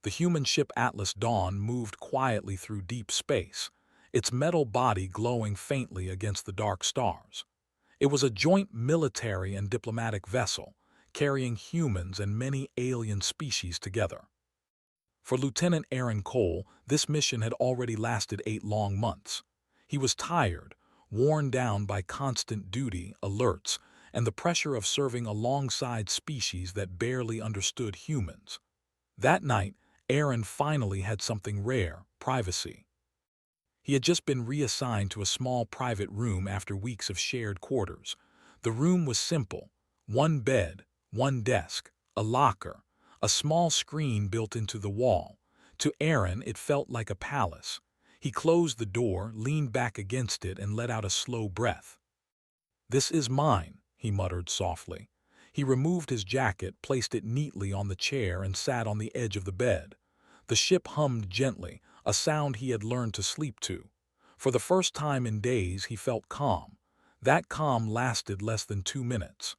The human ship Atlas Dawn moved quietly through deep space, its metal body glowing faintly against the dark stars. It was a joint military and diplomatic vessel, carrying humans and many alien species together. For Lieutenant Aaron Cole, this mission had already lasted 8 long months. He was tired, worn down by constant duty, alerts, and the pressure of serving alongside species that barely understood humans. That night, Aaron finally had something rare: privacy. He had just been reassigned to a small private room after weeks of shared quarters. The room was simple: one bed, one desk, a locker, a small screen built into the wall. To Aaron, it felt like a palace. He closed the door, leaned back against it, and let out a slow breath. "This is mine," he muttered softly. He removed his jacket, placed it neatly on the chair, and sat on the edge of the bed. The ship hummed gently, a sound he had learned to sleep to. For the first time in days, he felt calm. That calm lasted less than 2 minutes.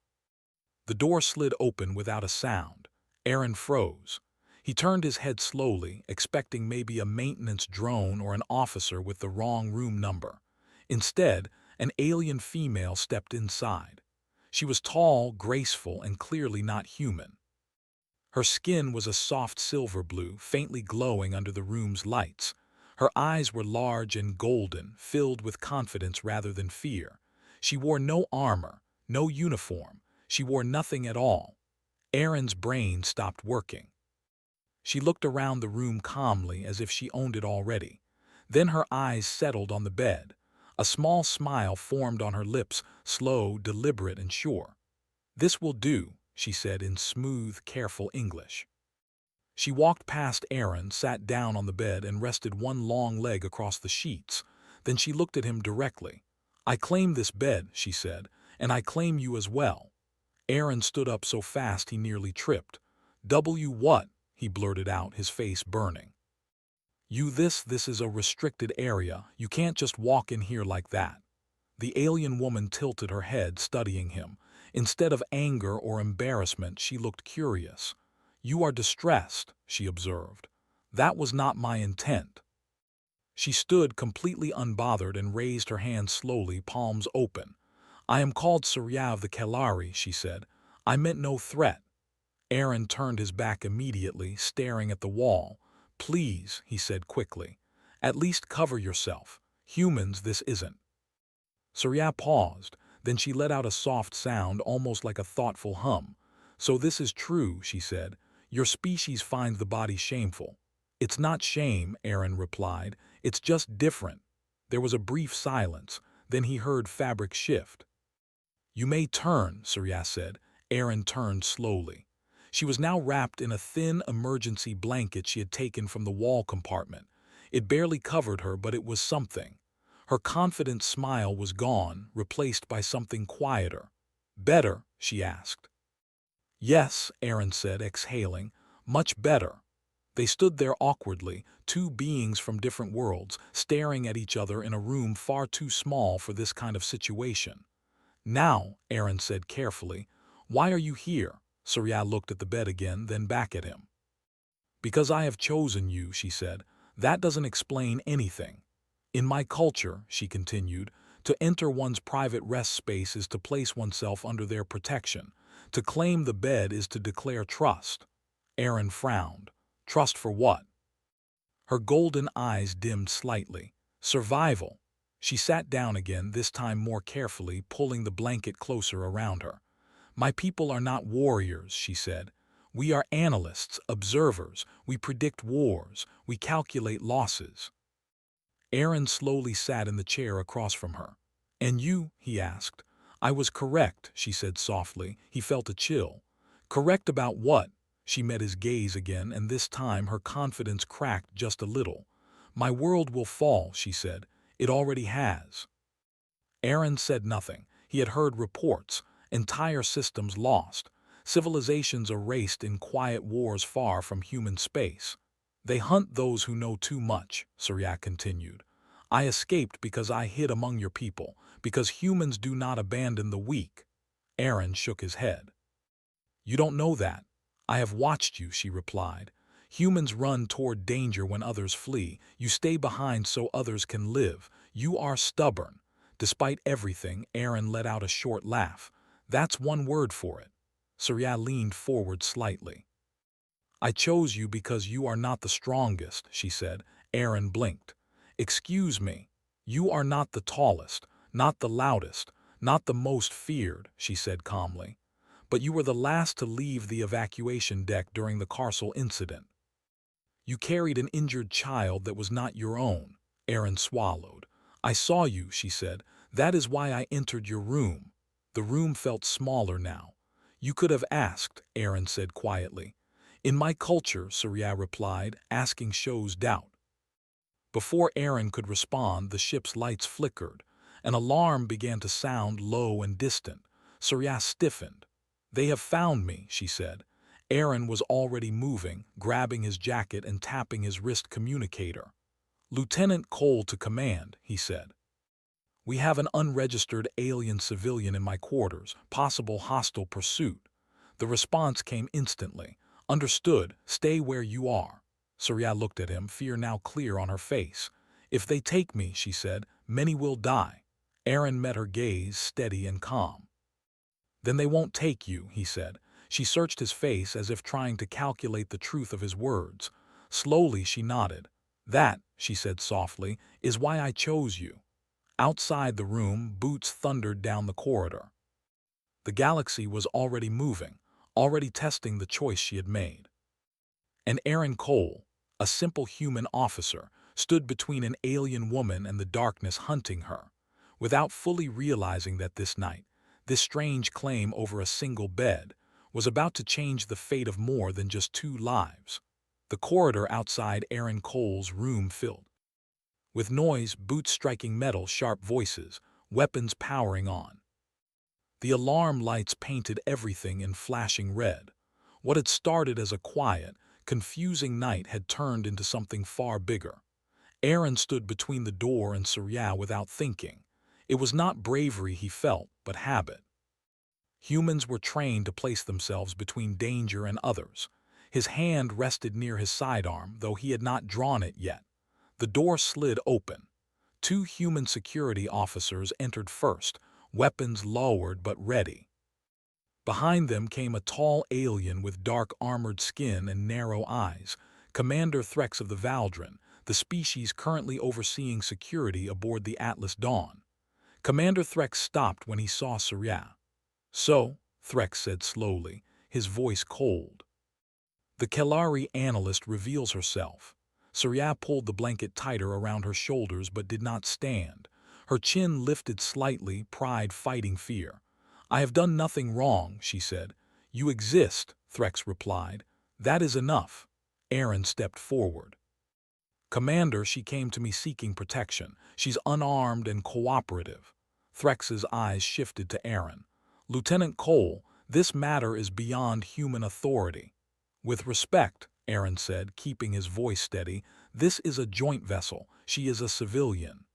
The door slid open without a sound. Aaron froze. He turned his head slowly, expecting maybe a maintenance drone or an officer with the wrong room number. Instead, an alien female stepped inside. She was tall, graceful, and clearly not human. Her skin was a soft silver blue, faintly glowing under the room's lights. Her eyes were large and golden, filled with confidence rather than fear. She wore no armor, no uniform. She wore nothing at all. Aaron's brain stopped working. She looked around the room calmly, as if she owned it already. Then her eyes settled on the bed. A small smile formed on her lips, slow, deliberate, and sure. "This will do," she said in smooth, careful English. She walked past Aaron, sat down on the bed, and rested one long leg across the sheets. Then she looked at him directly. "I claim this bed," she said, "and I claim you as well." Aaron stood up so fast he nearly tripped. "W what?" he blurted out, his face burning. "You this is a restricted area. You can't just walk in here like that." The alien woman tilted her head, studying him. Instead of anger or embarrassment, she looked curious. "You are distressed," she observed. "That was not my intent." She stood completely unbothered and raised her hands slowly, palms open. "I am called Surya of the Kalari," she said. "I meant no threat." Aaron turned his back immediately, staring at the wall. "Please," he said quickly. "At least cover yourself. Humans, this isn't." Surya paused. Then she let out a soft sound, almost like a thoughtful hum. "So this is true," she said. "Your species finds the body shameful." "It's not shame," Aaron replied. "It's just different." There was a brief silence. Then he heard fabric shift. "You may turn," Surya said. Aaron turned slowly. She was now wrapped in a thin emergency blanket she had taken from the wall compartment. It barely covered her, but it was something. Her confident smile was gone, replaced by something quieter. "Better?" she asked. "Yes," Aaron said, exhaling. "Much better." They stood there awkwardly, two beings from different worlds, staring at each other in a room far too small for this kind of situation. "Now," Aaron said carefully, "why are you here?" Surya looked at the bed again, then back at him. "Because I have chosen you," she said. "That doesn't explain anything. In my culture," she continued, "to enter one's private rest space is to place oneself under their protection. To claim the bed is to declare trust." Aaron frowned. "Trust for what?" Her golden eyes dimmed slightly. "Survival." She sat down again, this time more carefully, pulling the blanket closer around her. "My people are not warriors," she said. "We are analysts, observers. We predict wars. We calculate losses." Aaron slowly sat in the chair across from her. "And you?" he asked. "I was correct," she said softly. He felt a chill. "Correct about what?" She met his gaze again, and this time her confidence cracked just a little. "My world will fall," she said. "It already has." Aaron said nothing. He had heard reports. Entire systems lost. Civilizations erased in quiet wars far from human space. "They hunt those who know too much," Surya continued. "I escaped because I hid among your people, because humans do not abandon the weak." Aaron shook his head. "You don't know that. I have watched you," she replied. Humans run toward danger when others flee. You stay behind so others can live. You are stubborn. Despite everything, Aaron let out a short laugh. That's one word for it. Surya leaned forward slightly. I chose you because you are not the strongest, she said. Aaron blinked. Excuse me. You are not the tallest, not the loudest, not the most feared, she said calmly. But you were the last to leave the evacuation deck during the Carcel incident. You carried an injured child that was not your own. Aaron swallowed. I saw you, she said. That is why I entered your room. The room felt smaller now. You could have asked, Aaron said quietly. In my culture, Surya replied, asking shows doubt. Before Aaron could respond, the ship's lights flickered. An alarm began to sound low and distant. Surya stiffened. They have found me, she said. Aaron was already moving, grabbing his jacket and tapping his wrist communicator. Lieutenant Cole to command, he said. We have an unregistered alien civilian in my quarters, possible hostile pursuit. The response came instantly. Understood, stay where you are. Surya looked at him, fear now clear on her face. If they take me, she said, many will die. Aaron met her gaze, steady and calm. Then they won't take you, he said. She searched his face as if trying to calculate the truth of his words. Slowly she nodded. That, she said softly, is why I chose you. Outside the room, boots thundered down the corridor. The galaxy was already moving, already testing the choice she had made. And Aaron Cole, a simple human officer, stood between an alien woman and the darkness hunting her, without fully realizing that this night, this strange claim over a single bed, was about to change the fate of more than just 2 lives. The corridor outside Aaron Cole's room filled with noise, boots striking metal, sharp voices, weapons powering on. The alarm lights painted everything in flashing red. What had started as a quiet, confusing night had turned into something far bigger. Aaron stood between the door and Surya without thinking. It was not bravery he felt, but habit. Humans were trained to place themselves between danger and others. His hand rested near his sidearm, though he had not drawn it yet. The door slid open. 2 human security officers entered first, weapons lowered but ready. Behind them came a tall alien with dark armored skin and narrow eyes, Commander Threx of the Valdren, the species currently overseeing security aboard the Atlas Dawn. Commander Threx stopped when he saw Surya. So, Threx said slowly, his voice cold. The Kelari analyst reveals herself. Surya pulled the blanket tighter around her shoulders but did not stand. Her chin lifted slightly, pride fighting fear. I have done nothing wrong, she said. You exist, Threx replied. That is enough. Aaron stepped forward. Commander, she came to me seeking protection. She's unarmed and cooperative. Threx's eyes shifted to Aaron. Lieutenant Cole, this matter is beyond human authority. With respect, Aaron said, keeping his voice steady, this is a joint vessel. She is a civilian.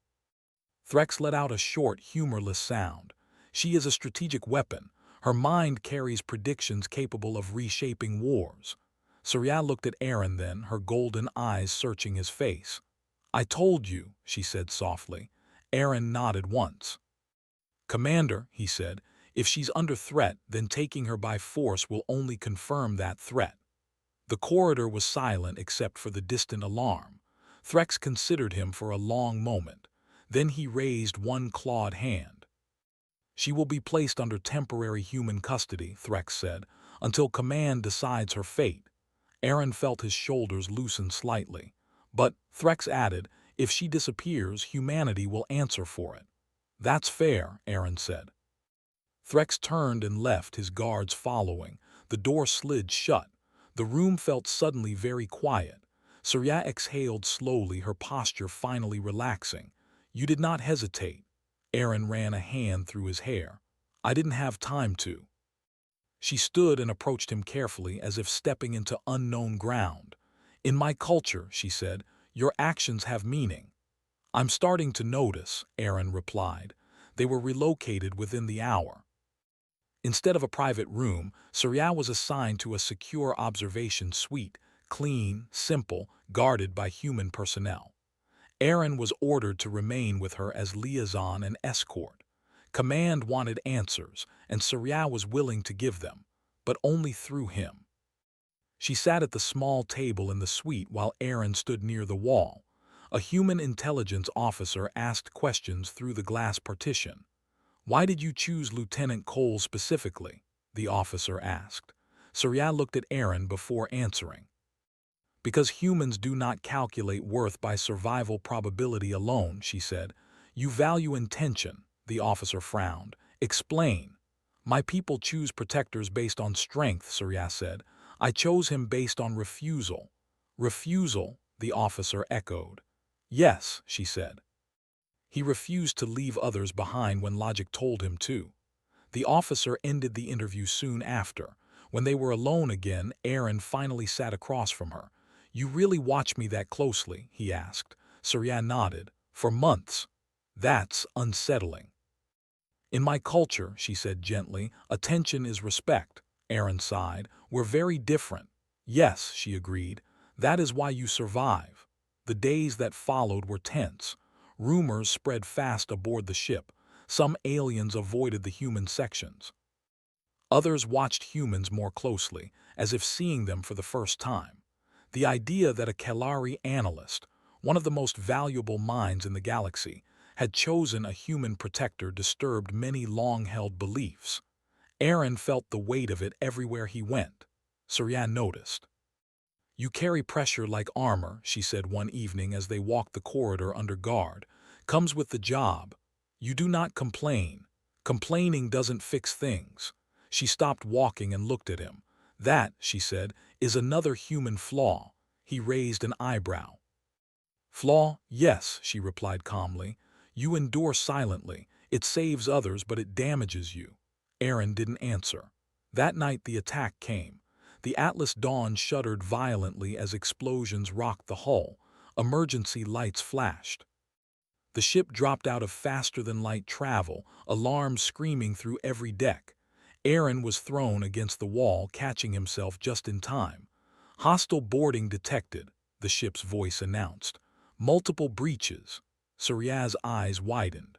Threx let out a short, humorless sound. She is a strategic weapon. Her mind carries predictions capable of reshaping wars. Surya looked at Aaron then, her golden eyes searching his face. I told you, she said softly. Aaron nodded once. Commander, he said, if she's under threat, then taking her by force will only confirm that threat. The corridor was silent except for the distant alarm. Threx considered him for a long moment. Then he raised one clawed hand. She will be placed under temporary human custody, Threx said, until command decides her fate. Aaron felt his shoulders loosen slightly. But, Threx added, if she disappears, humanity will answer for it. That's fair, Aaron said. Threx turned and left, his guards following. The door slid shut. The room felt suddenly very quiet. Surya exhaled slowly, her posture finally relaxing. You did not hesitate. Aaron ran a hand through his hair. I didn't have time to. She stood and approached him carefully as if stepping into unknown ground. In my culture, she said, your actions have meaning. I'm starting to notice, Aaron replied. They were relocated within the hour. Instead of a private room, Surya was assigned to a secure observation suite, clean, simple, guarded by human personnel. Aaron was ordered to remain with her as liaison and escort. Command wanted answers, and Surya was willing to give them, but only through him. She sat at the small table in the suite while Aaron stood near the wall. A human intelligence officer asked questions through the glass partition. "Why did you choose Lieutenant Cole specifically?" the officer asked. Surya looked at Aaron before answering. "Because humans do not calculate worth by survival probability alone," she said. "You value intention," the officer frowned. "Explain." "My people choose protectors based on strength," Surya said. "I chose him based on refusal." "Refusal," the officer echoed. "Yes," she said. "He refused to leave others behind when logic told him to." The officer ended the interview soon after. When they were alone again, Aaron finally sat across from her. "You really watch me that closely?" he asked. Surya nodded. "For months." "That's unsettling." "In my culture," she said gently, "attention is respect." Aaron sighed. "We're very different." "Yes," she agreed. "That is why you survive." The days that followed were tense. Rumors spread fast aboard the ship. Some aliens avoided the human sections. Others watched humans more closely, as if seeing them for the first time. The idea that a Kalari analyst, one of the most valuable minds in the galaxy, had chosen a human protector disturbed many long-held beliefs. Aaron felt the weight of it everywhere he went. Surya noticed. "You carry pressure like armor," she said one evening as they walked the corridor under guard. "Comes with the job. You do not complain. Complaining doesn't fix things." She stopped walking and looked at him. "That," she said, "is another human flaw." He raised an eyebrow. "Flaw? Yes," she replied calmly. "You endure silently. It saves others, but it damages you." Aaron didn't answer. That night the attack came. The Atlas Dawn shuddered violently as explosions rocked the hull. Emergency lights flashed. The ship dropped out of faster-than-light travel, alarms screaming through every deck. Aaron was thrown against the wall, catching himself just in time. "Hostile boarding detected," the ship's voice announced. "Multiple breaches." Surya's eyes widened.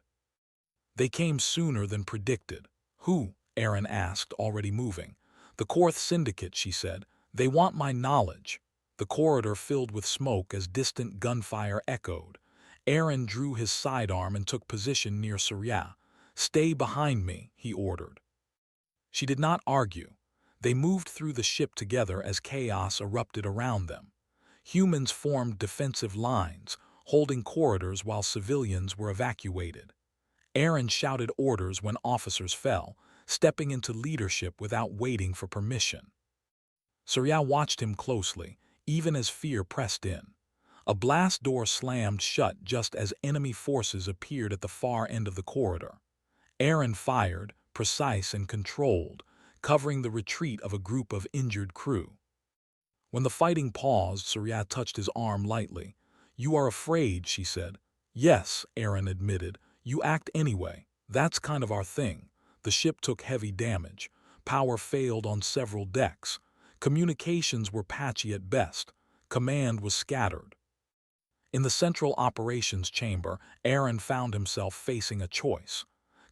"They came sooner than predicted." "Who?" Aaron asked, already moving. "The Korth Syndicate," she said. "They want my knowledge." The corridor filled with smoke as distant gunfire echoed. Aaron drew his sidearm and took position near Surya. "Stay behind me," he ordered. She did not argue. They moved through the ship together as chaos erupted around them. Humans formed defensive lines, holding corridors while civilians were evacuated. Aaron shouted orders when officers fell, stepping into leadership without waiting for permission. Surya watched him closely, even as fear pressed in. A blast door slammed shut just as enemy forces appeared at the far end of the corridor. Aaron fired, precise and controlled, covering the retreat of a group of injured crew. When the fighting paused, Surya touched his arm lightly. "You are afraid," she said. "Yes," Aaron admitted. "You act anyway. That's kind of our thing." The ship took heavy damage. Power failed on several decks. Communications were patchy at best. Command was scattered. In the central operations chamber, Aaron found himself facing a choice.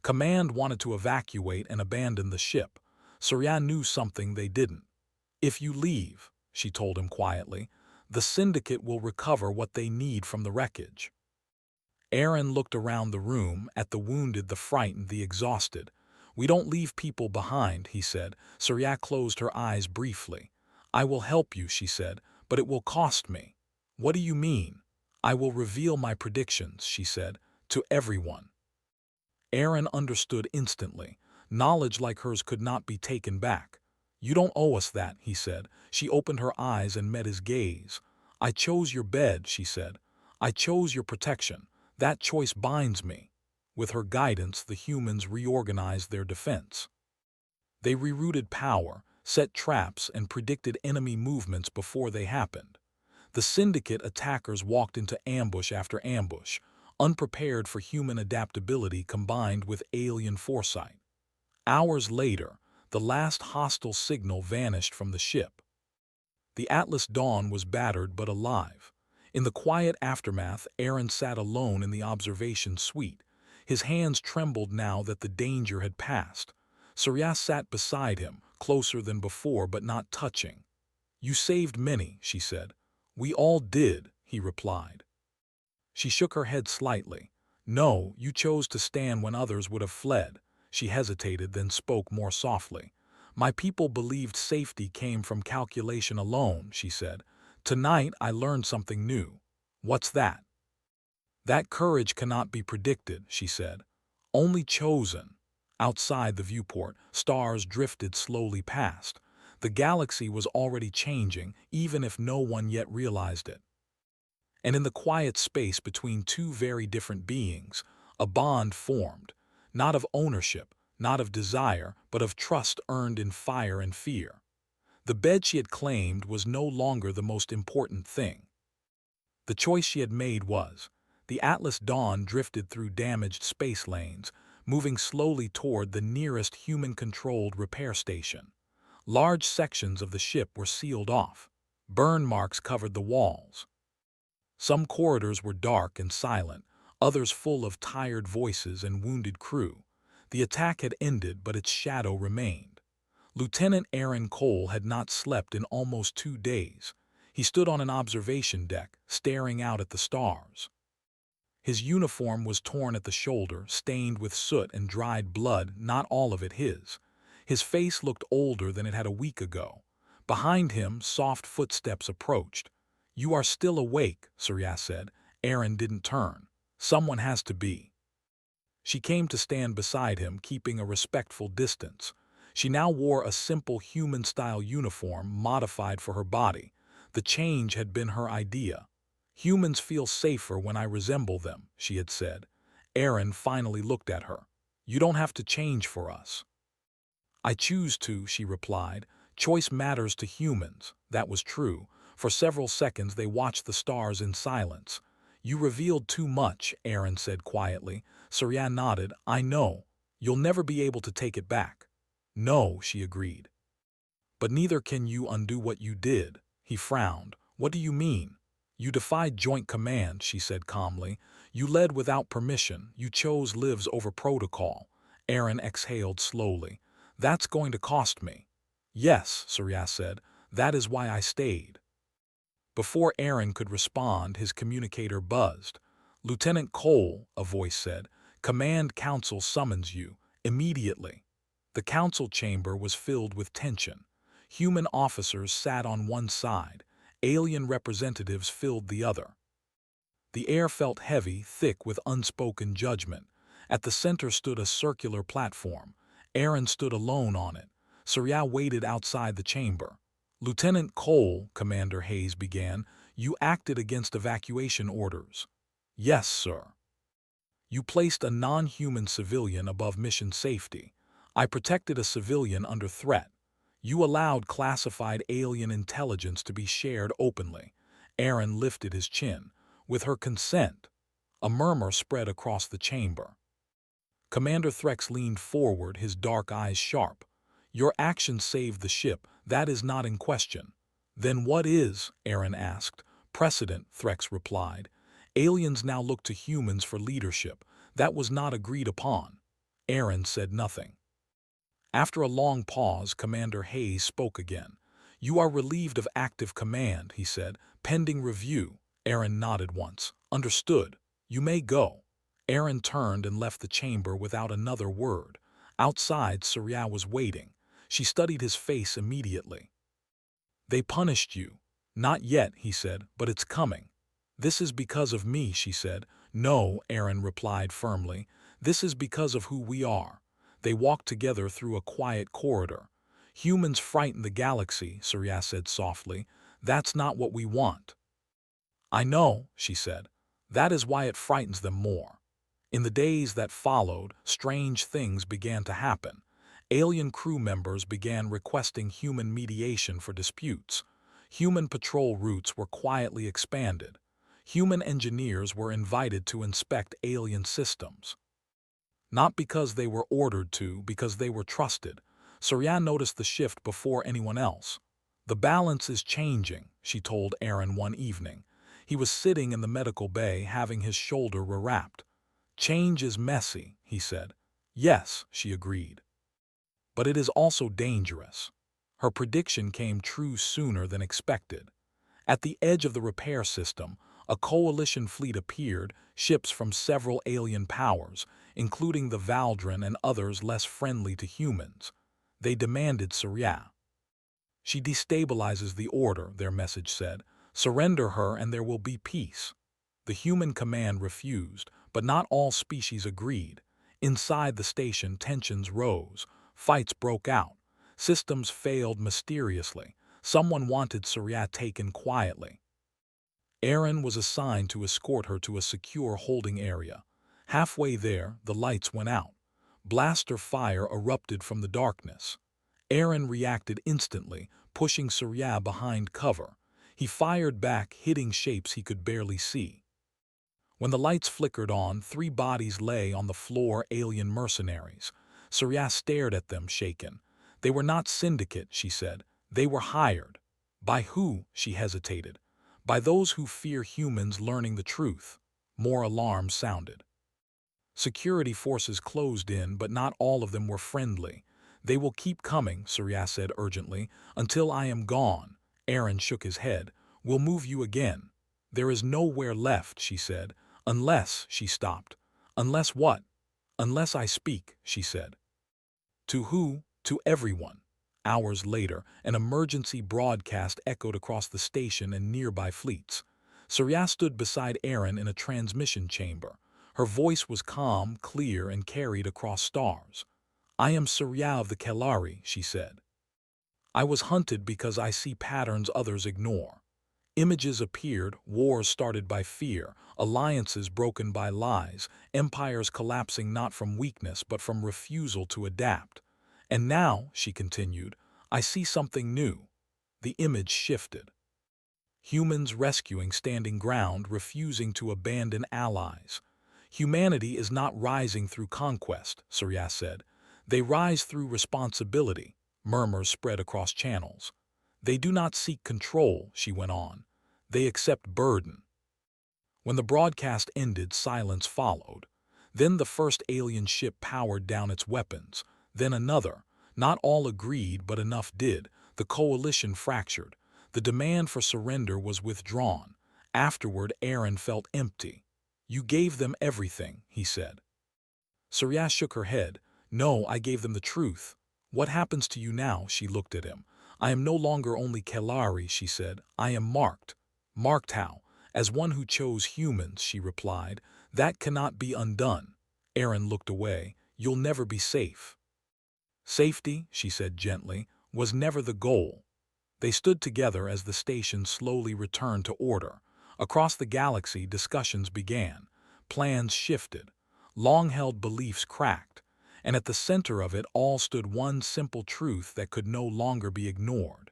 Command wanted to evacuate and abandon the ship. Surya knew something they didn't. "If you leave," she told him quietly, "the Syndicate will recover what they need from the wreckage." Aaron looked around the room, at the wounded, the frightened, the exhausted. "We don't leave people behind," he said. Surya closed her eyes briefly. "I will help you," she said, "but it will cost me." "What do you mean?" "I will reveal my predictions," she said, "to everyone." Aaron understood instantly. Knowledge like hers could not be taken back. "You don't owe us that," he said. She opened her eyes and met his gaze. "I chose your bed," she said. "I chose your protection. That choice binds me." With her guidance, the humans reorganized their defense. They rerouted power, set traps, and predicted enemy movements before they happened. The Syndicate attackers walked into ambush after ambush, unprepared for human adaptability combined with alien foresight. Hours later, the last hostile signal vanished from the ship. The Atlas Dawn was battered but alive. In the quiet aftermath, Aaron sat alone in the observation suite. His hands trembled now that the danger had passed. Surya sat beside him, closer than before but not touching. "You saved many," she said. "We all did," he replied. She shook her head slightly. "No, you chose to stand when others would have fled." She hesitated, then spoke more softly. "My people believed safety came from calculation alone," she said. "Tonight I learned something new." "What's that?" "That courage cannot be predicted," she said. "Only chosen." Outside the viewport, stars drifted slowly past. The galaxy was already changing, even if no one yet realized it. And in the quiet space between two very different beings, a bond formed, not of ownership, not of desire, but of trust earned in fire and fear. The bed she had claimed was no longer the most important thing. The choice she had made was. The Atlas Dawn drifted through damaged space lanes, moving slowly toward the nearest human-controlled repair station. Large sections of the ship were sealed off. Burn marks covered the walls. Some corridors were dark and silent, others full of tired voices and wounded crew. The attack had ended, but its shadow remained. Lieutenant Aaron Cole had not slept in almost 2 days. He stood on an observation deck, staring out at the stars. His uniform was torn at the shoulder, stained with soot and dried blood, not all of it his. His face looked older than it had a week ago. Behind him, soft footsteps approached. "You are still awake," Surya said. Aaron didn't turn. "Someone has to be." She came to stand beside him, keeping a respectful distance. She now wore a simple human-style uniform modified for her body. The change had been her idea. "Humans feel safer when I resemble them," she had said. Aaron finally looked at her. "You don't have to change for us." "I choose to," she replied. "Choice matters to humans." That was true. For several seconds they watched the stars in silence. "You revealed too much," Aaron said quietly. Surya nodded. "I know. You'll never be able to take it back." "No," she agreed. "But neither can you undo what you did." He frowned. "What do you mean?" "You defied joint command," she said calmly. "You led without permission. You chose lives over protocol." Aaron exhaled slowly. "That's going to cost me." "Yes," Surya said. "That is why I stayed." Before Aaron could respond, his communicator buzzed. "Lieutenant Cole," a voice said, "Command Council summons you. Immediately." The council chamber was filled with tension. Human officers sat on one side. Alien representatives filled the other. The air felt heavy, thick with unspoken judgment. At the center stood a circular platform. Aaron stood alone on it. Surya waited outside the chamber. "Lieutenant Cole," Commander Hayes began, "you acted against evacuation orders." "Yes, sir." "You placed a non-human civilian above mission safety. I protected a civilian under threat. You allowed classified alien intelligence to be shared openly." Aaron lifted his chin. "With her consent." A murmur spread across the chamber. Commander Threx leaned forward, his dark eyes sharp. "Your actions saved the ship. That is not in question." "Then what is?" Aaron asked. "Precedent," Threx replied. "Aliens now look to humans for leadership. That was not agreed upon." Aaron said nothing. After a long pause, Commander Hayes spoke again. "You are relieved of active command," he said. "Pending review." Aaron nodded once. "Understood. You may go." Aaron turned and left the chamber without another word. Outside, Surya was waiting. She studied his face immediately. "They punished you." "Not yet," he said, "but it's coming." "This is because of me," she said. "No," Aaron replied firmly. "This is because of who we are." They walked together through a quiet corridor. "Humans frighten the galaxy," Surya said softly. "That's not what we want." "I know," she said. "That is why it frightens them more." In the days that followed, strange things began to happen. Alien crew members began requesting human mediation for disputes. Human patrol routes were quietly expanded. Human engineers were invited to inspect alien systems. Not because they were ordered to, because they were trusted. Surya noticed the shift before anyone else. "The balance is changing," she told Aaron one evening. He was sitting in the medical bay having his shoulder rewrapped. "Change is messy," he said. "Yes," she agreed. "But it is also dangerous." Her prediction came true sooner than expected. At the edge of the repair system, a coalition fleet appeared, ships from several alien powers, including the Valdran and others less friendly to humans. They demanded Surya. "She destabilizes the order," their message said. "Surrender her and there will be peace." The human command refused, but not all species agreed. Inside the station, tensions rose. Fights broke out. Systems failed mysteriously. Someone wanted Surya taken quietly. Aaron was assigned to escort her to a secure holding area. Halfway there, the lights went out. Blaster fire erupted from the darkness. Aaron reacted instantly, pushing Surya behind cover. He fired back, hitting shapes he could barely see. When the lights flickered on, 3 bodies lay on the floor, alien mercenaries. Surya stared at them, shaken. "They were not syndicate," she said. "They were hired." "By who?" She hesitated. "By those who fear humans learning the truth." More alarms sounded. Security forces closed in, but not all of them were friendly. "They will keep coming," Surya said urgently, "until I am gone." Aaron shook his head. "We'll move you again." "There is nowhere left," she said. "Unless," she stopped. "Unless what?" "Unless I speak," she said. "To who?" "To everyone." Hours later, an emergency broadcast echoed across the station and nearby fleets. Surya stood beside Aaron in a transmission chamber. Her voice was calm, clear, and carried across stars. "I am Surya of the Kelari," she said. "I was hunted because I see patterns others ignore." Images appeared, wars started by fear, alliances broken by lies, empires collapsing not from weakness but from refusal to adapt. "And now," she continued, "I see something new." The image shifted. Humans rescuing standing ground, refusing to abandon allies. "Humanity is not rising through conquest," Surya said. "They rise through responsibility." Murmurs spread across channels. "They do not seek control," she went on. "They accept burden." When the broadcast ended, silence followed. Then the first alien ship powered down its weapons. Then another. Not all agreed, but enough did. The coalition fractured. The demand for surrender was withdrawn. Afterward, Aaron felt empty. "You gave them everything," he said. Surya shook her head. "No, I gave them the truth." "What happens to you now?" She looked at him. "I am no longer only Kelari," she said. "I am marked." "Marked how?" "As one who chose humans," she replied. "That cannot be undone." Aaron looked away. "You'll never be safe." "Safety," she said gently, "was never the goal." They stood together as the station slowly returned to order. Across the galaxy, discussions began. Plans shifted. Long-held beliefs cracked. And at the center of it all stood one simple truth that could no longer be ignored.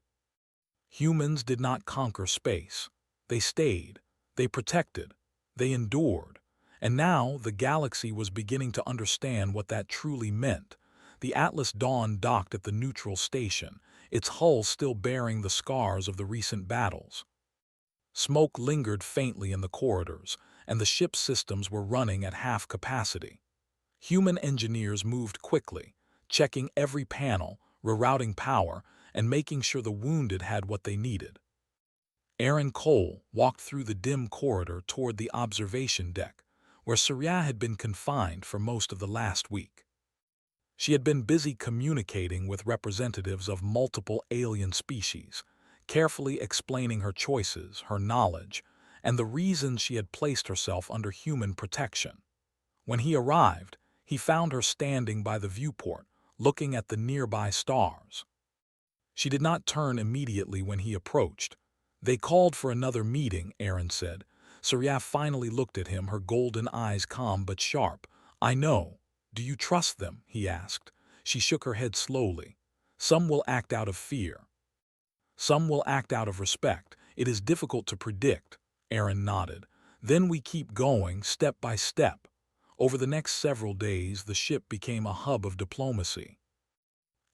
Humans did not conquer space. They stayed. They protected. They endured. And now the galaxy was beginning to understand what that truly meant. The Atlas Dawn docked at the neutral station, its hull still bearing the scars of the recent battles. Smoke lingered faintly in the corridors, and the ship's systems were running at half capacity. Human engineers moved quickly, checking every panel, rerouting power, and making sure the wounded had what they needed. Aaron Cole walked through the dim corridor toward the observation deck, where Surya had been confined for most of the last week. She had been busy communicating with representatives of multiple alien species, carefully explaining her choices, her knowledge, and the reasons she had placed herself under human protection. When he arrived, he found her standing by the viewport, looking at the nearby stars. She did not turn immediately when he approached. "They called for another meeting," Aaron said. Surya finally looked at him, her golden eyes calm but sharp. "I know. Do you trust them?" he asked. She shook her head slowly. "Some will act out of fear. Some will act out of respect. It is difficult to predict." Aaron nodded. "Then we keep going, step by step." Over the next several days, the ship became a hub of diplomacy.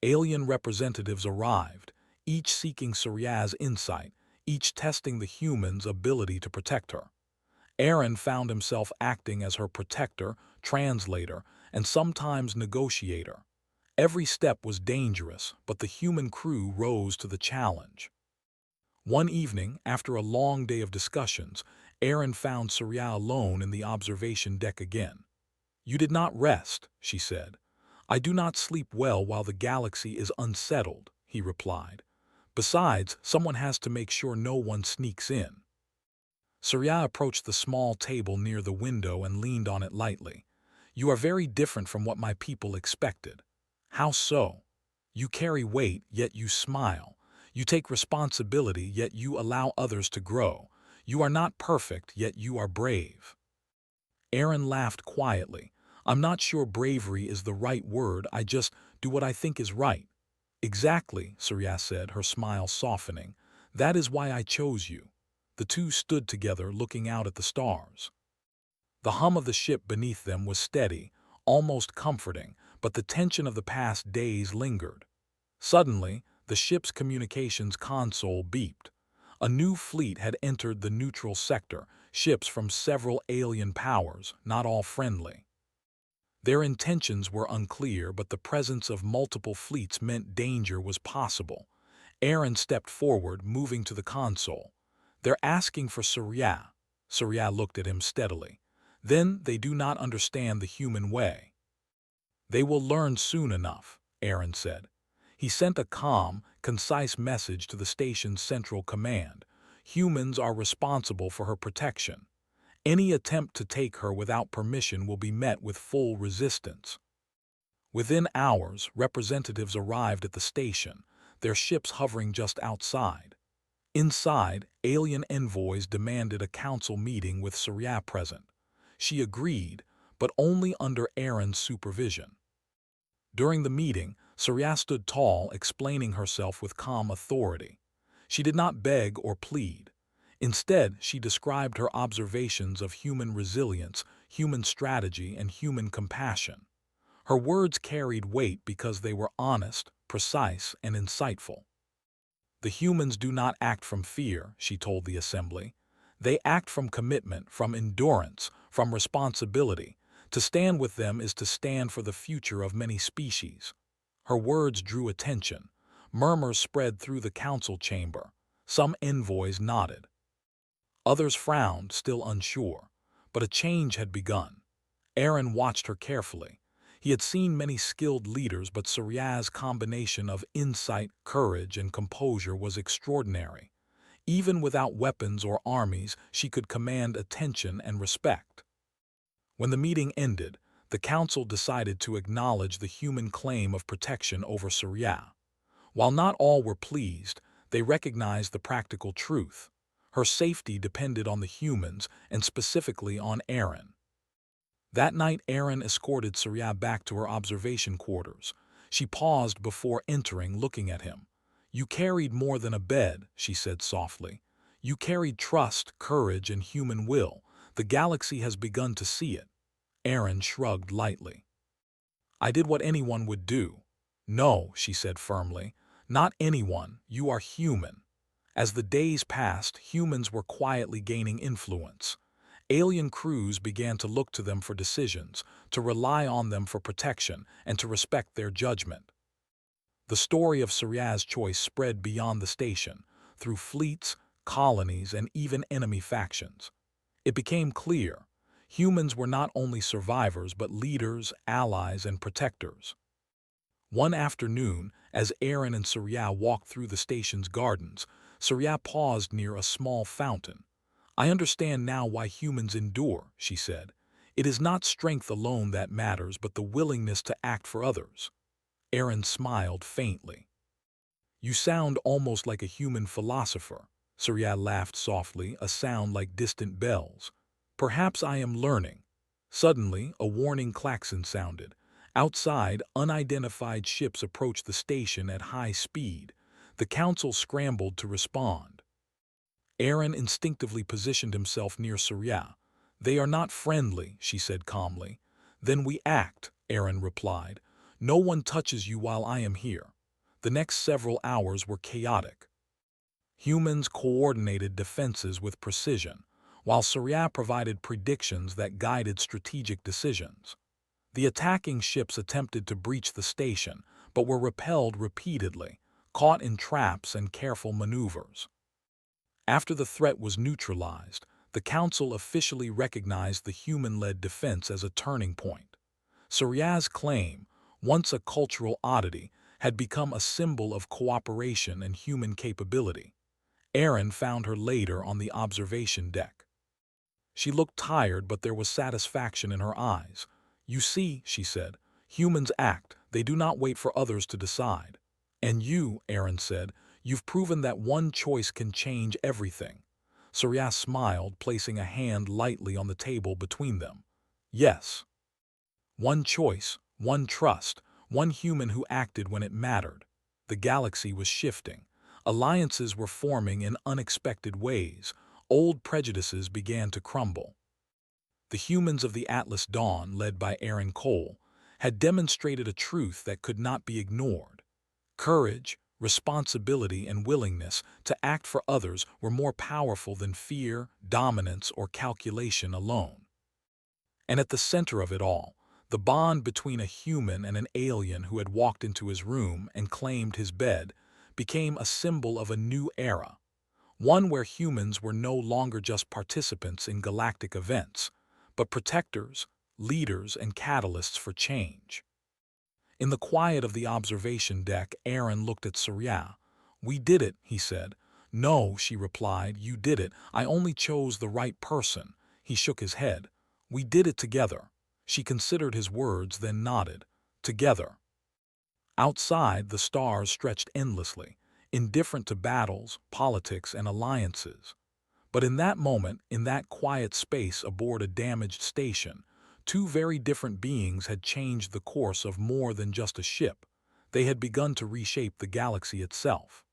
Alien representatives arrived, each seeking Surya's insight, each testing the human's ability to protect her. Aaron found himself acting as her protector, translator, and sometimes negotiator. Every step was dangerous, but the human crew rose to the challenge. One evening, after a long day of discussions, Aaron found Surya alone in the observation deck again. "You did not rest," she said. "I do not sleep well while the galaxy is unsettled," he replied. "Besides, someone has to make sure no one sneaks in." Surya approached the small table near the window and leaned on it lightly. "You are very different from what my people expected." "How so?" "You carry weight, yet you smile. You take responsibility, yet you allow others to grow. You are not perfect, yet you are brave." Aaron laughed quietly. "I'm not sure bravery is the right word, I just do what I think is right." "Exactly," Surya said, her smile softening. "That is why I chose you." The two stood together, looking out at the stars. The hum of the ship beneath them was steady, almost comforting, but the tension of the past days lingered. Suddenly, the ship's communications console beeped. A new fleet had entered the neutral sector, ships from several alien powers, not all friendly. Their intentions were unclear, but the presence of multiple fleets meant danger was possible. Aaron stepped forward, moving to the console. "They're asking for Surya." Surya looked at him steadily. "Then they do not understand the human way." "They will learn soon enough," Aaron said. He sent a calm, concise message to the station's central command. "Humans are responsible for her protection. Any attempt to take her without permission will be met with full resistance." Within hours, representatives arrived at the station, their ships hovering just outside. Inside, alien envoys demanded a council meeting with Surya present. She agreed, but only under Aaron's supervision. During the meeting, Surya stood tall, explaining herself with calm authority. She did not beg or plead. Instead, she described her observations of human resilience, human strategy, and human compassion. Her words carried weight because they were honest, precise, and insightful. "The humans do not act from fear," she told the assembly. "They act from commitment, from endurance, from responsibility. To stand with them is to stand for the future of many species." Her words drew attention. Murmurs spread through the council chamber. Some envoys nodded. Others frowned, still unsure. But a change had begun. Aaron watched her carefully. He had seen many skilled leaders, but Surya's combination of insight, courage, and composure was extraordinary. Even without weapons or armies, she could command attention and respect. When the meeting ended, the council decided to acknowledge the human claim of protection over Surya. While not all were pleased, they recognized the practical truth. Her safety depended on the humans, and specifically on Aaron. That night, Aaron escorted Surya back to her observation quarters. She paused before entering, looking at him. "You carried more than a bed," she said softly. "You carried trust, courage, and human will. The galaxy has begun to see it." Aaron shrugged lightly. "I did what anyone would do." "No," she said firmly. "Not anyone. You are human." As the days passed, humans were quietly gaining influence. Alien crews began to look to them for decisions, to rely on them for protection, and to respect their judgment. The story of Surya's choice spread beyond the station, through fleets, colonies, and even enemy factions. It became clear, humans were not only survivors but leaders, allies, and protectors. One afternoon, as Aaron and Surya walked through the station's gardens, Surya paused near a small fountain. "I understand now why humans endure," she said. "It is not strength alone that matters, but the willingness to act for others." Aaron smiled faintly. "You sound almost like a human philosopher." Surya laughed softly, a sound like distant bells. "Perhaps I am learning." Suddenly, a warning klaxon sounded. Outside, unidentified ships approached the station at high speed. The council scrambled to respond. Aaron instinctively positioned himself near Surya. "They are not friendly," she said calmly. "Then we act," Aaron replied. "No one touches you while I am here." The next several hours were chaotic. Humans coordinated defenses with precision, while Surya provided predictions that guided strategic decisions. The attacking ships attempted to breach the station, but were repelled repeatedly, caught in traps and careful maneuvers. After the threat was neutralized, the Council officially recognized the human-led defense as a turning point. Surya's claim, once a cultural oddity, had become a symbol of cooperation and human capability. Aaron found her later on the observation deck. She looked tired, but there was satisfaction in her eyes. "You see," she said, "humans act, they do not wait for others to decide." "And you," Aaron said, "you've proven that one choice can change everything." Surya smiled, placing a hand lightly on the table between them. "Yes. One choice, one trust, one human who acted when it mattered." The galaxy was shifting. Alliances were forming in unexpected ways. Old prejudices began to crumble. The humans of the Atlas Dawn, led by Aaron Cole, had demonstrated a truth that could not be ignored. Courage, responsibility, and willingness to act for others were more powerful than fear, dominance, or calculation alone. And at the center of it all, the bond between a human and an alien who had walked into his room and claimed his bed became a symbol of a new era, one where humans were no longer just participants in galactic events, but protectors, leaders, and catalysts for change. In the quiet of the observation deck, Aaron looked at Surya. "We did it," he said. "No," she replied, "you did it. I only chose the right person." He shook his head. "We did it together." She considered his words, then nodded. "Together." Outside, the stars stretched endlessly, indifferent to battles, politics, and alliances. But in that moment, in that quiet space aboard a damaged station, two very different beings had changed the course of more than just a ship. They had begun to reshape the galaxy itself.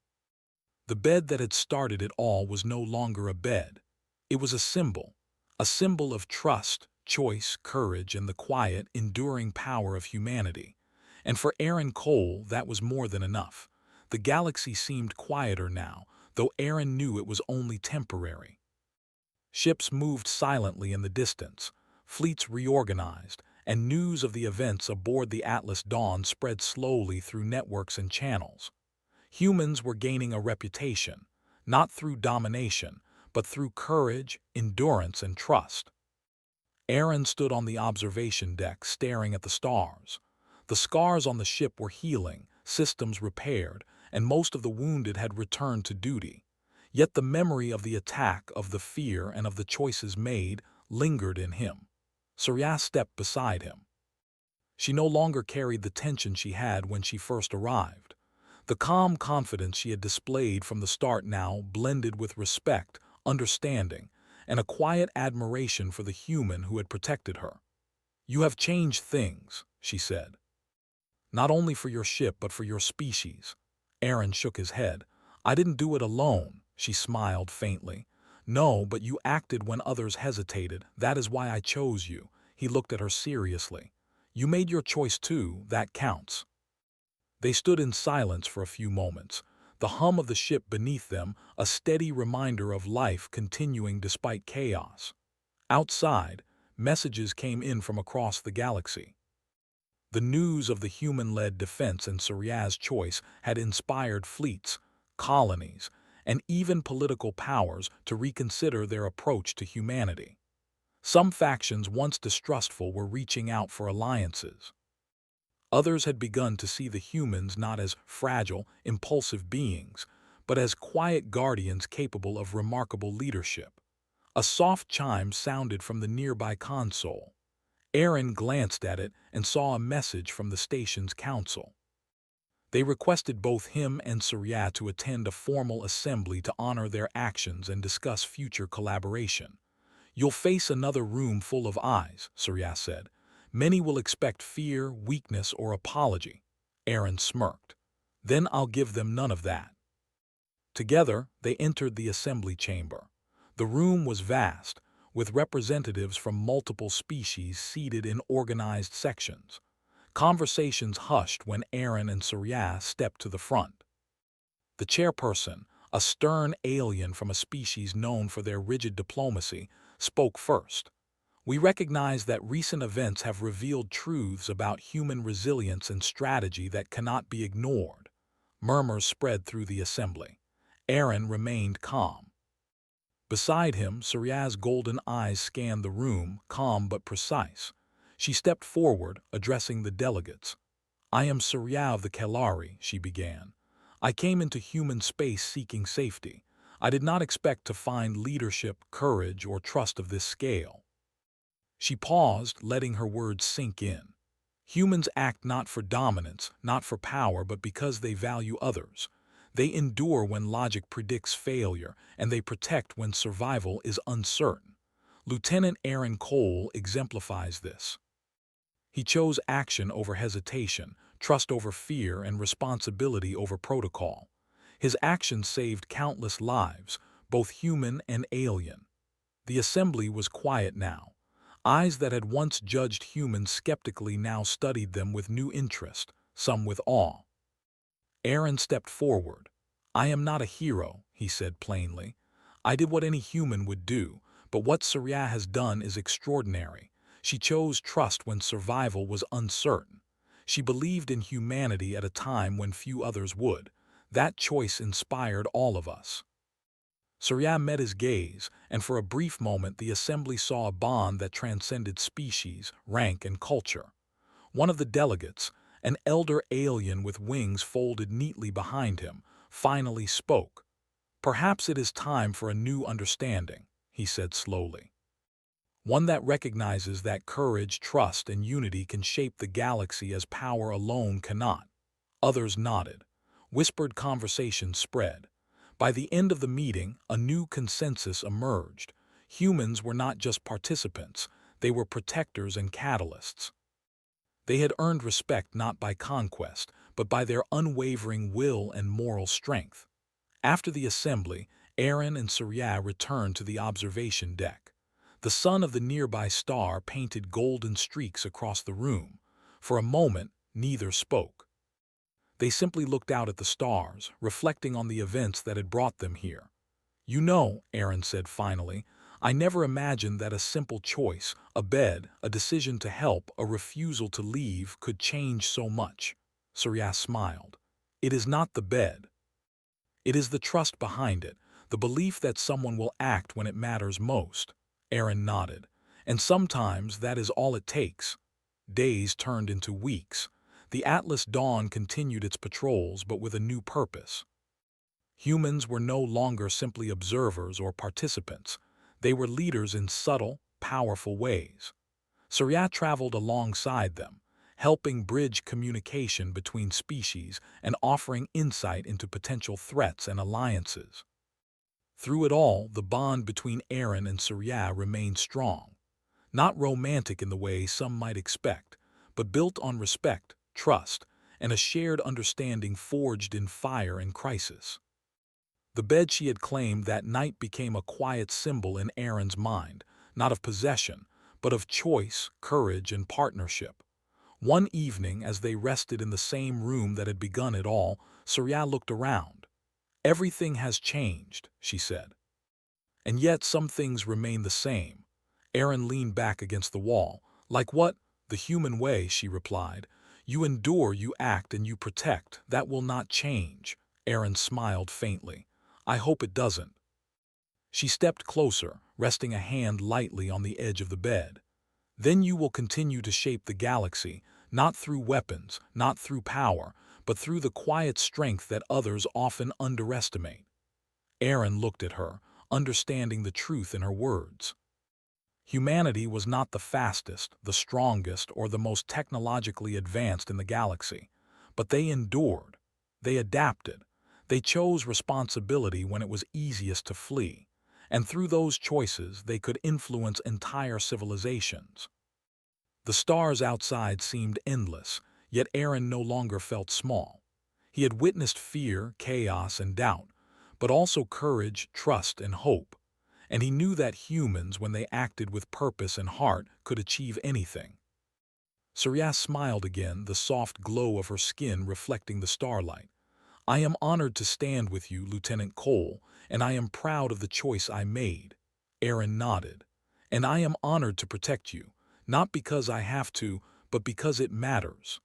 The bed that had started it all was no longer a bed. It was a symbol of trust, choice, courage, and the quiet, enduring power of humanity. And for Aaron Cole, that was more than enough. The galaxy seemed quieter now, though Aaron knew it was only temporary. Ships moved silently in the distance, fleets reorganized, and news of the events aboard the Atlas Dawn spread slowly through networks and channels. Humans were gaining a reputation, not through domination, but through courage, endurance, and trust. Aaron stood on the observation deck, staring at the stars. The scars on the ship were healing, systems repaired, and most of the wounded had returned to duty. Yet the memory of the attack, of the fear, and of the choices made lingered in him. Surya stepped beside him. She no longer carried the tension she had when she first arrived. The calm confidence she had displayed from the start now blended with respect, understanding, and a quiet admiration for the human who had protected her. "You have changed things," she said. "Not only for your ship, but for your species." Aaron shook his head. "I didn't do it alone," she smiled faintly. "No, but you acted when others hesitated. That is why I chose you." He looked at her seriously. "You made your choice too, that counts." They stood in silence for a few moments, the hum of the ship beneath them a steady reminder of life continuing despite chaos. Outside, messages came in from across the galaxy. The news of the human-led defense and Surya's choice had inspired fleets, colonies, and even political powers to reconsider their approach to humanity. Some factions once distrustful were reaching out for alliances. Others had begun to see the humans not as fragile, impulsive beings, but as quiet guardians capable of remarkable leadership. A soft chime sounded from the nearby console. Aaron glanced at it and saw a message from the station's council. They requested both him and Surya to attend a formal assembly to honor their actions and discuss future collaboration. "You'll face another room full of eyes," Surya said. "Many will expect fear, weakness, or apology." Aaron smirked. "Then I'll give them none of that." Together, they entered the assembly chamber. The room was vast, with representatives from multiple species seated in organized sections. Conversations hushed when Aaron and Surya stepped to the front. The chairperson, a stern alien from a species known for their rigid diplomacy, spoke first. We recognize that recent events have revealed truths about human resilience and strategy that cannot be ignored. Murmurs spread through the assembly. Aaron remained calm. Beside him, Surya's golden eyes scanned the room, calm but precise. She stepped forward, addressing the delegates. "I am Surya of the Kalari," she began. "I came into human space seeking safety. I did not expect to find leadership, courage, or trust of this scale." She paused, letting her words sink in. Humans act not for dominance, not for power, but because they value others. They endure when logic predicts failure, and they protect when survival is uncertain. Lieutenant Aaron Cole exemplifies this. He chose action over hesitation, trust over fear, and responsibility over protocol. His actions saved countless lives, both human and alien. The assembly was quiet now. Eyes that had once judged humans skeptically now studied them with new interest, some with awe. Aaron stepped forward. "I am not a hero," he said plainly. "I did what any human would do, but what Surya has done is extraordinary. She chose trust when survival was uncertain. She believed in humanity at a time when few others would. That choice inspired all of us." Surya met his gaze, and for a brief moment the assembly saw a bond that transcended species, rank, and culture. One of the delegates, an elder alien with wings folded neatly behind him, finally spoke. "Perhaps it is time for a new understanding," he said slowly. "One that recognizes that courage, trust, and unity can shape the galaxy as power alone cannot." Others nodded. Whispered conversations spread. By the end of the meeting, a new consensus emerged. Humans were not just participants, they were protectors and catalysts. They had earned respect not by conquest, but by their unwavering will and moral strength. After the assembly, Aaron and Surya returned to the observation deck. The sun of the nearby star painted golden streaks across the room. For a moment, neither spoke. They simply looked out at the stars, reflecting on the events that had brought them here. "You know," Aaron said finally, "I never imagined that a simple choice, a bed, a decision to help, a refusal to leave, could change so much." Surya smiled. "It is not the bed. It is the trust behind it, the belief that someone will act when it matters most." Aaron nodded. "And sometimes that is all it takes." Days turned into weeks. The Atlas Dawn continued its patrols, but with a new purpose. Humans were no longer simply observers or participants. They were leaders in subtle, powerful ways. Surya traveled alongside them, helping bridge communication between species and offering insight into potential threats and alliances. Through it all, the bond between Aaron and Surya remained strong. Not romantic in the way some might expect, but built on respect, trust, and a shared understanding forged in fire and crisis. The bed she had claimed that night became a quiet symbol in Aaron's mind, not of possession, but of choice, courage, and partnership. One evening, as they rested in the same room that had begun it all, Surya looked around. "Everything has changed," she said. "And yet some things remain the same." Aaron leaned back against the wall. "Like what?" "The human way," she replied. "You endure, you act, and you protect. That will not change." Aaron smiled faintly. "I hope it doesn't." She stepped closer, resting a hand lightly on the edge of the bed. "Then you will continue to shape the galaxy, not through weapons, not through power, but through the quiet strength that others often underestimate." Aaron looked at her, understanding the truth in her words. Humanity was not the fastest, the strongest, or the most technologically advanced in the galaxy, but they endured. They adapted. They chose responsibility when it was easiest to flee, and through those choices they could influence entire civilizations. The stars outside seemed endless, yet Aaron no longer felt small. He had witnessed fear, chaos, and doubt, but also courage, trust, and hope. And he knew that humans, when they acted with purpose and heart, could achieve anything. Surya smiled again, the soft glow of her skin reflecting the starlight. "I am honored to stand with you, Lieutenant Cole, and I am proud of the choice I made." Aaron nodded. "And I am honored to protect you, not because I have to, but because it matters."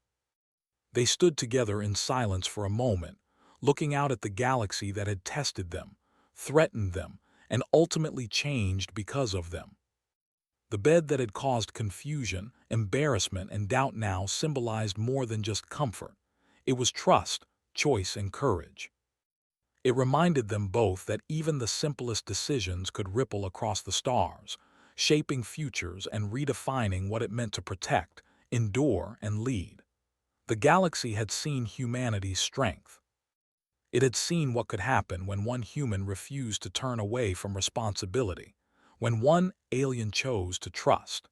They stood together in silence for a moment, looking out at the galaxy that had tested them, threatened them, and ultimately changed because of them. The bed that had caused confusion, embarrassment, and doubt now symbolized more than just comfort. It was trust, choice, and courage. It reminded them both that even the simplest decisions could ripple across the stars, shaping futures and redefining what it meant to protect, endure, and lead. The galaxy had seen humanity's strength. It had seen what could happen when one human refused to turn away from responsibility, when one alien chose to trust.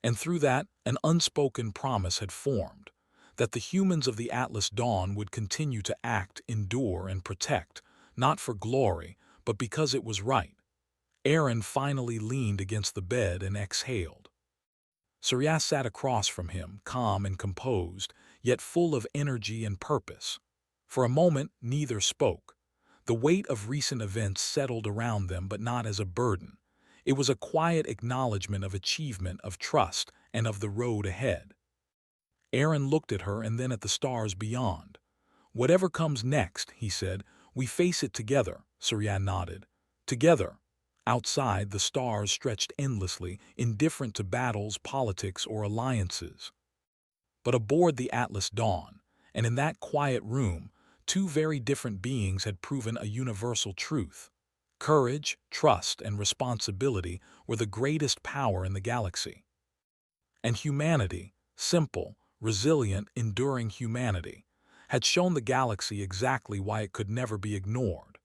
And through that, an unspoken promise had formed, that the humans of the Atlas Dawn would continue to act, endure, and protect, not for glory, but because it was right. Aaron finally leaned against the bed and exhaled. Surya sat across from him, calm and composed, yet full of energy and purpose. For a moment, neither spoke. The weight of recent events settled around them, but not as a burden. It was a quiet acknowledgement of achievement, of trust, and of the road ahead. Aaron looked at her and then at the stars beyond. "Whatever comes next," he said, "we face it together." Surya nodded. "Together." Outside, the stars stretched endlessly, indifferent to battles, politics, or alliances. But aboard the Atlas Dawn, and in that quiet room, two very different beings had proven a universal truth. Courage, trust, and responsibility were the greatest power in the galaxy. And humanity, simple, resilient, enduring humanity, had shown the galaxy exactly why it could never be ignored.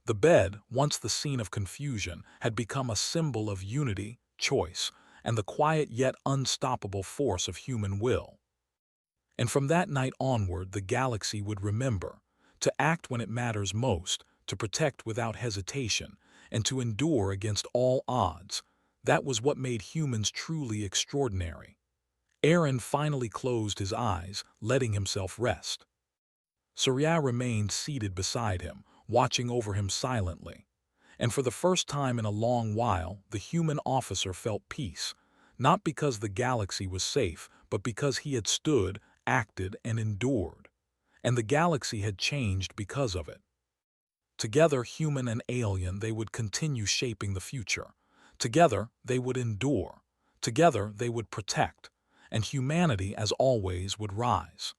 The bed, once the scene of confusion, had become a symbol of unity, choice, and the quiet yet unstoppable force of human will. And from that night onward, the galaxy would remember to act when it matters most, to protect without hesitation, and to endure against all odds. That was what made humans truly extraordinary. Aaron finally closed his eyes, letting himself rest. Surya remained seated beside him, watching over him silently. And for the first time in a long while, the human officer felt peace, not because the galaxy was safe, but because he had stood, acted, and endured. And the galaxy had changed because of it. Together, human and alien, they would continue shaping the future. Together, they would endure. Together, they would protect. And humanity, as always, would rise.